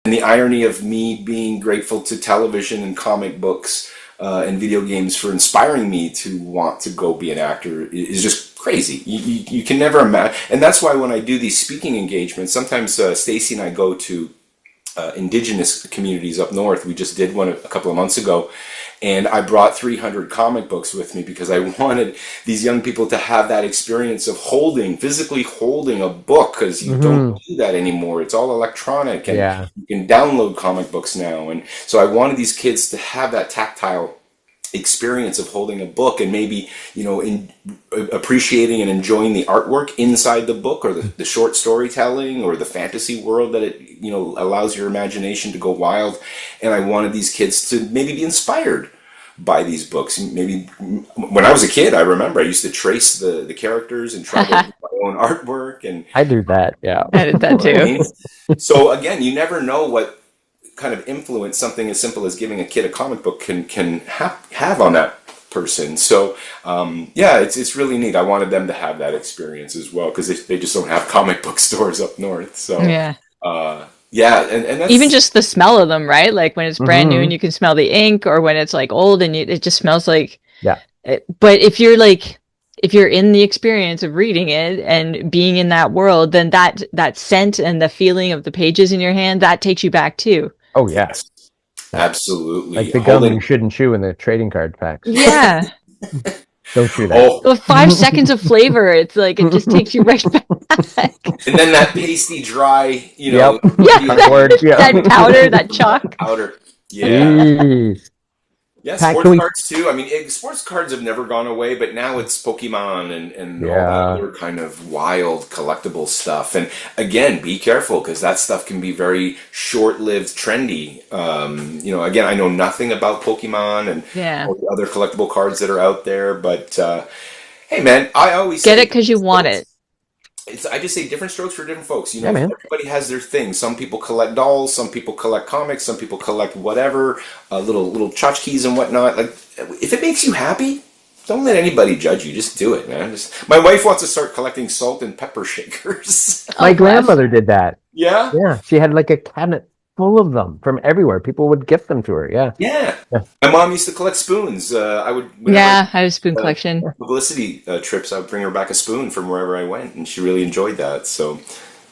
And the irony of me being grateful to television and comic books and video games for inspiring me to want to go be an actor is just crazy. You can never imagine. And that's why when I do these speaking engagements, sometimes Stacy and I go to indigenous communities up north. We just did one a couple of months ago, and I brought 300 comic books with me because I wanted these young people to have that experience of physically holding a book, because you don't do that anymore. It's all electronic, and you can download comic books now. And so I wanted these kids to have that tactile experience of holding a book, and maybe appreciating and enjoying the artwork inside the book, or the short storytelling, or the fantasy world that it allows your imagination to go wild. And I wanted these kids to maybe be inspired by these books. Maybe when I was a kid, I remember I used to trace the characters and try to do my own artwork, and I do that. Yeah, I did that too. I mean? So again, you never know what kind of influence something as simple as giving a kid a comic book can have on that person. So yeah, it's really neat. I wanted them to have that experience as well, because they just don't have comic book stores up north. So yeah, yeah, and that's, even just the smell of them, right? Like when it's brand new and you can smell the ink, or when it's like old and it just smells like, but if you're in the experience of reading it and being in that world, then that scent and the feeling of the pages in your hand, that takes you back too. Oh yes, absolutely. Like the gum you shouldn't chew in the trading card packs. Yeah. Don't chew that. The 5 seconds of flavor, it's like it just takes you right back. And then that pasty dry, that powder, that chalk powder. Yeah. Jeez. Yeah, sports cards too. I mean, sports cards have never gone away, but now it's Pokemon and all that other kind of wild collectible stuff. And again, be careful, because that stuff can be very short-lived, trendy. Again, I know nothing about Pokemon and all the other collectible cards that are out there, but hey, man, I always get it because you want it. I just say different strokes for different folks. Everybody has their thing. Some people collect dolls, some people collect comics, some people collect whatever, little tchotchkes and whatnot. Like, if it makes you happy, don't let anybody judge you. Just do it, man. My wife wants to start collecting salt and pepper shakers. My grandmother did that. Yeah? Yeah. She had like a cabinet full of them from everywhere. People would gift them to her. Yeah. My mom used to collect spoons. I have a spoon collection. Publicity trips, I would bring her back a spoon from wherever I went, and she really enjoyed that. So,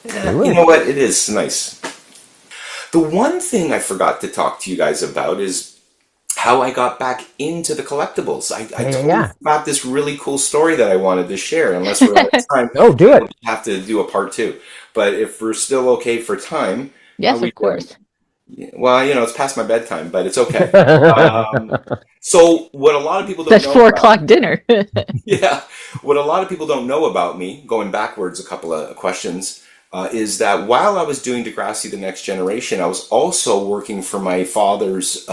you know what? It is nice. The one thing I forgot to talk to you guys about is how I got back into the collectibles. I told about this really cool story that I wanted to share. Unless we're out of time, do it. We'll have to do a part 2. But if we're still okay for time. Yes, of course. Well, it's past my bedtime, but it's okay. So what a lot of people don't know. That's 4 o'clock dinner. Yeah. What a lot of people don't know about me, going backwards a couple of questions, is that while I was doing Degrassi The Next Generation, I was also working for my father's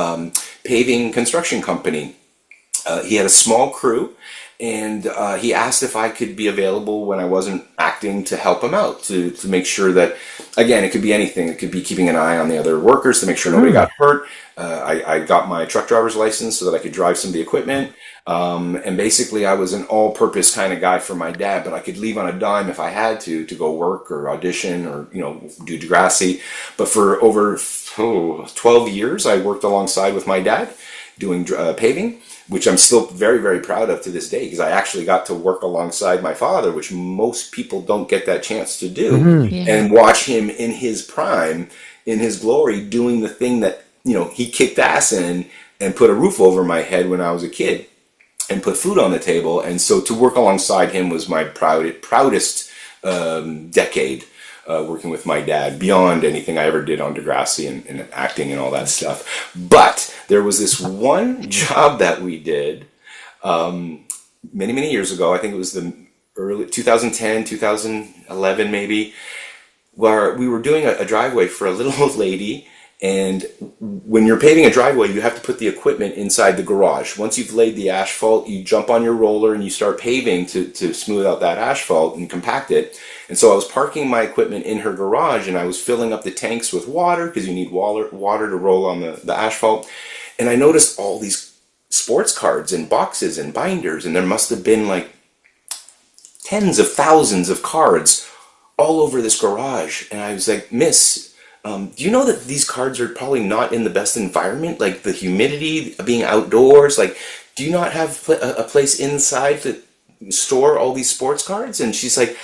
paving construction company. He had a small crew, and he asked if I could be available when I wasn't acting to help him out, to make sure that, again, it could be anything. It could be keeping an eye on the other workers to make sure nobody got hurt. I got my truck driver's license so that I could drive some of the equipment. And basically, I was an all-purpose kind of guy for my dad, but I could leave on a dime if I had to go work or audition or, do Degrassi. But for over 12 years, I worked alongside with my dad doing paving, which I'm still very, very proud of to this day, because I actually got to work alongside my father, which most people don't get that chance to do, and watch him in his prime, in his glory, doing the thing that, he kicked ass in and put a roof over my head when I was a kid and put food on the table. And so to work alongside him was my proudest decade. Working with my dad, beyond anything I ever did on Degrassi and acting and all that stuff. But there was this one job that we did many, many years ago. I think it was the early 2010, 2011 maybe, where we were doing a driveway for a little old lady. And when you're paving a driveway, you have to put the equipment inside the garage. Once you've laid the asphalt, you jump on your roller and you start paving to smooth out that asphalt and compact it. And so I was parking my equipment in her garage, and I was filling up the tanks with water, because you need water to roll on the asphalt. And I noticed all these sports cards and boxes and binders, and there must have been like tens of thousands of cards all over this garage. And I was like, Miss, Do you know that these cards are probably not in the best environment? Like the humidity, being outdoors. Like, do you not have a place inside to store all these sports cards? And she's like,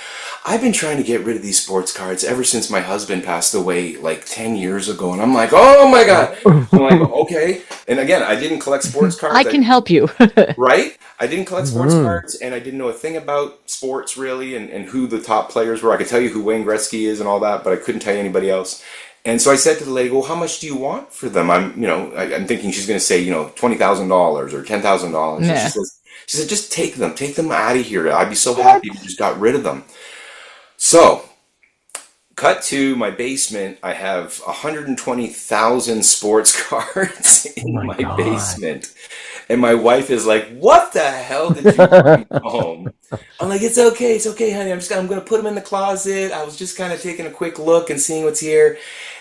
I've been trying to get rid of these sports cards ever since my husband passed away like 10 years ago. And I'm like, oh my God. I'm like, okay. And again, I didn't collect sports I cards. can help you. Right? I didn't collect sports cards, and I didn't know a thing about sports really, and who the top players were. I could tell you who Wayne Gretzky is and all that, but I couldn't tell you anybody else. And so I said to the lady, "Well, how much do you want for them?" I'm thinking she's going to say, $20,000 or $10,000. And Yeah. she said, just take them out of here. I'd be so happy if you just got rid of them. So, cut to my basement. I have 120,000 sports cards in my my God. basement. And my wife is like, what the hell did you bring home? I'm like, it's okay, honey. I'm going to put them in the closet. I was just kind of taking a quick look and seeing what's here.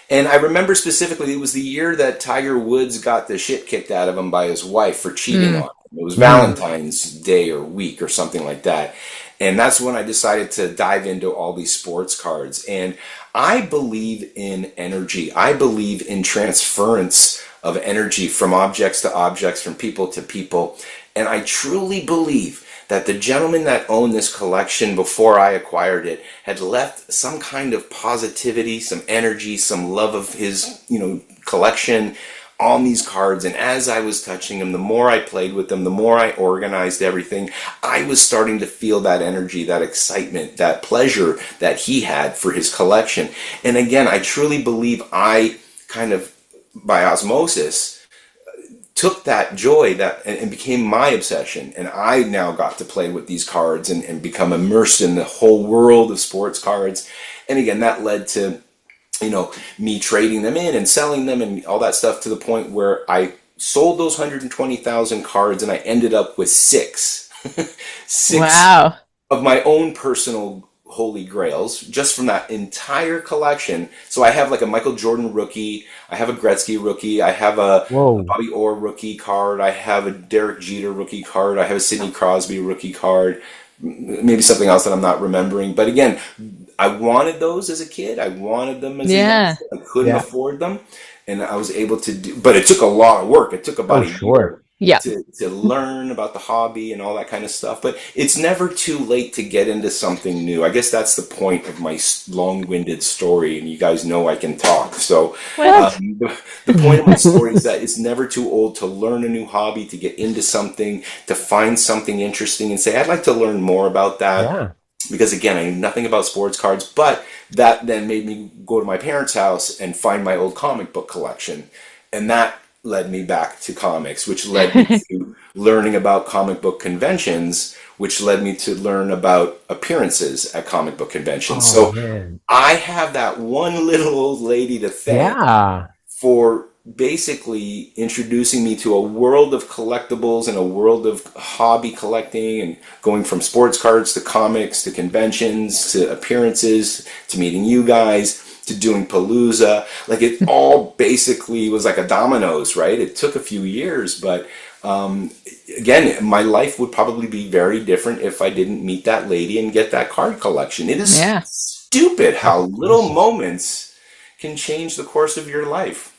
And I remember specifically, it was the year that Tiger Woods got the shit kicked out of him by his wife for cheating on him. It was Valentine's Day or week or something like that. And that's when I decided to dive into all these sports cards. And I believe in energy. I believe in transference of energy from objects to objects, from people to people. And I truly believe that the gentleman that owned this collection before I acquired it had left some kind of positivity, some energy, some love of his, collection on these cards. And as I was touching them, the more I played with them, the more I organized everything, I was starting to feel that energy, that excitement, that pleasure that he had for his collection. And again, I truly believe I kind of, by osmosis, took that joy and became my obsession. And I now got to play with these cards and become immersed in the whole world of sports cards. And again, that led to me trading them in and selling them and all that stuff, to the point where I sold those 120,000 cards and I ended up with six Wow. of my own personal holy grails just from that entire collection. So I have like a Michael Jordan rookie, I have a Gretzky rookie, I have a Bobby Orr rookie card, I have a Derek Jeter rookie card, I have a Sidney Crosby rookie card, maybe something else that I'm not remembering. But again, I wanted those as a kid. I wanted them as a youngster. I couldn't afford them, and I was able to do. But it took a lot of work. It took about a year to learn about the hobby and all that kind of stuff. But it's never too late to get into something new. I guess that's the point of my long-winded story, and you guys know I can talk. So the point of my story is that it's never too old to learn a new hobby, to get into something, to find something interesting and say, I'd like to learn more about that. Yeah. Because again, I knew nothing about sports cards, but that then made me go to my parents' house and find my old comic book collection. And that led me back to comics, which led me to learning about comic book conventions, which led me to learn about appearances at comic book conventions. I have that one little old lady to thank for basically introducing me to a world of collectibles and a world of hobby collecting, and going from sports cards to comics to conventions to appearances to meeting you guys to doing Palooza. Like, it all basically was like a dominoes, right? It took a few years, but again, my life would probably be very different if I didn't meet that lady and get that card collection. It is stupid how little moments can change the course of your life.